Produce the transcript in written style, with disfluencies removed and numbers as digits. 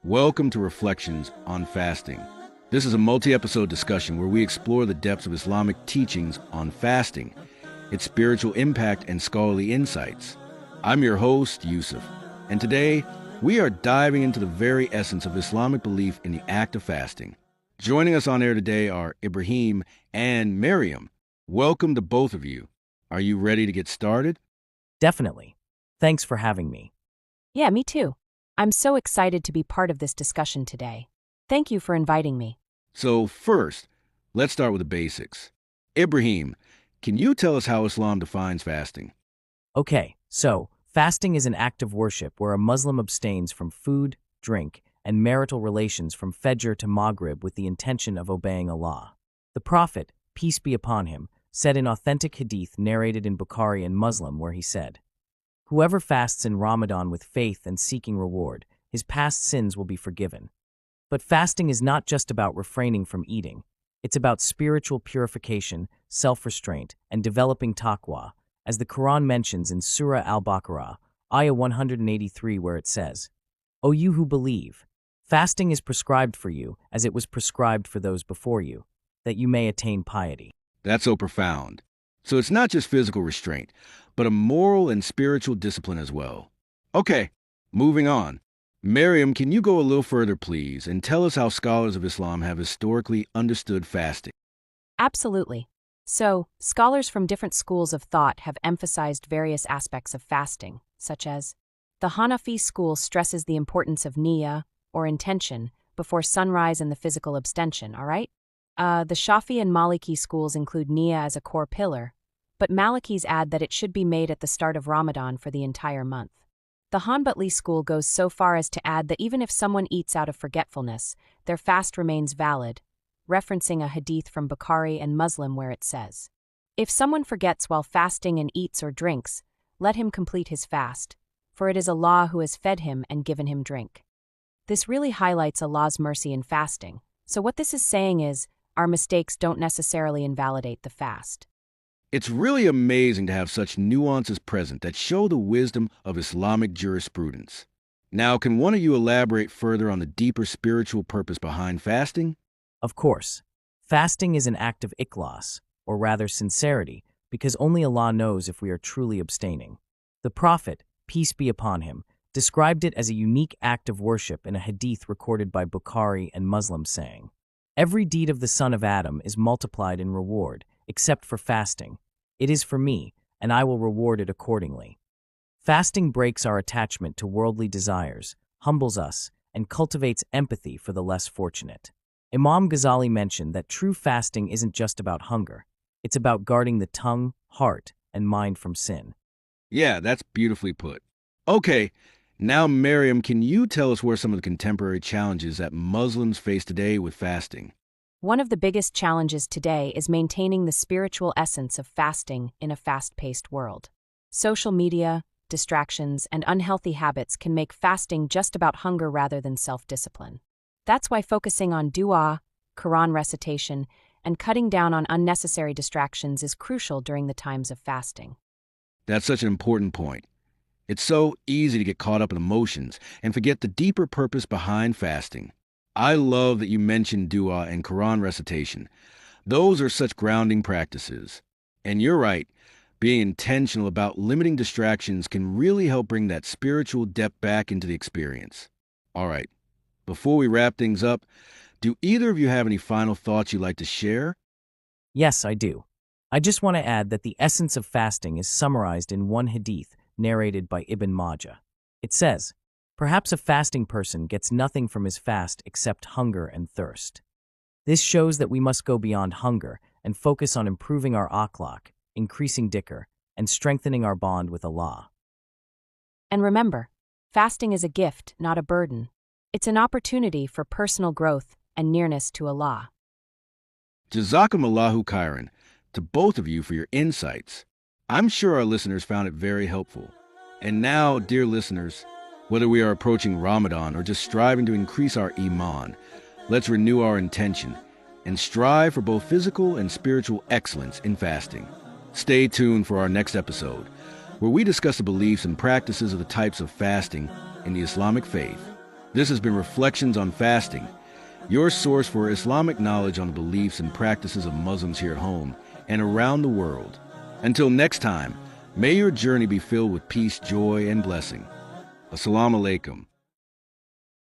Welcome to Reflections on Fasting. This is a multi-episode discussion where we explore the depths of Islamic teachings on fasting, its spiritual impact and scholarly insights. I'm your host, Yusuf, and today we are diving into the very essence of Islamic belief in the act of fasting. Joining us on air today are Ibrahim and Miriam. Welcome to both of you. Are you ready to get started? Definitely. Thanks for having me. Yeah, me too. I'm so excited to be part of this discussion today. Thank you for inviting me. So first, let's start with the basics. Ibrahim, can you tell us how Islam defines fasting? Okay, so fasting is an act of worship where a Muslim abstains from food, drink, and marital relations from Fajr to Maghrib with the intention of obeying Allah. The Prophet, peace be upon him, said in authentic hadith narrated in Bukhari and Muslim where he said, "Whoever fasts in Ramadan with faith and seeking reward, his past sins will be forgiven." But fasting is not just about refraining from eating. It's about spiritual purification, self-restraint, and developing taqwa, as the Quran mentions in Surah Al-Baqarah, Ayah 183, where it says, "O you who believe, fasting is prescribed for you as it was prescribed for those before you, that you may attain piety." That's so profound. So it's not just physical restraint, but a moral and spiritual discipline as well. Okay, moving on. Miriam, can you go a little further, please, and tell us how scholars of Islam have historically understood fasting? Absolutely. So, scholars from different schools of thought have emphasized various aspects of fasting, such as the Hanafi school stresses the importance of niyyah, or intention, before sunrise and the physical abstention, all right? The Shafi and Maliki schools include niyyah as a core pillar, but Malikis add that it should be made at the start of Ramadan for the entire month. The Hanbali school goes so far as to add that even if someone eats out of forgetfulness, their fast remains valid, referencing a hadith from Bukhari and Muslim where it says, "If someone forgets while fasting and eats or drinks, let him complete his fast, for it is Allah who has fed him and given him drink." This really highlights Allah's mercy in fasting. So what this is saying is, our mistakes don't necessarily invalidate the fast. It's really amazing to have such nuances present that show the wisdom of Islamic jurisprudence. Now, can one of you elaborate further on the deeper spiritual purpose behind fasting? Of course, fasting is an act of ikhlas, or rather sincerity, because only Allah knows if we are truly abstaining. The Prophet, peace be upon him, described it as a unique act of worship in a hadith recorded by Bukhari and Muslim saying, "Every deed of the son of Adam is multiplied in reward, except for fasting. It is for me, and I will reward it accordingly." Fasting breaks our attachment to worldly desires, humbles us, and cultivates empathy for the less fortunate. Imam Ghazali mentioned that true fasting isn't just about hunger. It's about guarding the tongue, heart, and mind from sin. Yeah, that's beautifully put. Okay, now Miriam, can you tell us where some of the contemporary challenges that Muslims face today with fasting? One of the biggest challenges today is maintaining the spiritual essence of fasting in a fast-paced world. Social media, distractions, and unhealthy habits can make fasting just about hunger rather than self-discipline. That's why focusing on dua, Quran recitation, and cutting down on unnecessary distractions is crucial during the times of fasting. That's such an important point. It's so easy to get caught up in emotions and forget the deeper purpose behind fasting. I love that you mentioned dua and Quran recitation. Those are such grounding practices. And you're right, being intentional about limiting distractions can really help bring that spiritual depth back into the experience. All right, before we wrap things up, do either of you have any final thoughts you'd like to share? Yes, I do. I just want to add that the essence of fasting is summarized in one hadith narrated by Ibn Majah. It says, "Perhaps a fasting person gets nothing from his fast except hunger and thirst." This shows that we must go beyond hunger and focus on improving our akhlaq, increasing dhikr, and strengthening our bond with Allah. And remember, fasting is a gift, not a burden. It's an opportunity for personal growth and nearness to Allah. Jazakumullahu khairan to both of you for your insights. I'm sure our listeners found it very helpful. And now, dear listeners, whether we are approaching Ramadan or just striving to increase our iman, let's renew our intention and strive for both physical and spiritual excellence in fasting. Stay tuned for our next episode, where we discuss the beliefs and practices of the types of fasting in the Islamic faith. This has been Reflections on Fasting, your source for Islamic knowledge on the beliefs and practices of Muslims here at home and around the world. Until next time, may your journey be filled with peace, joy, and blessing. Assalamu alaikum.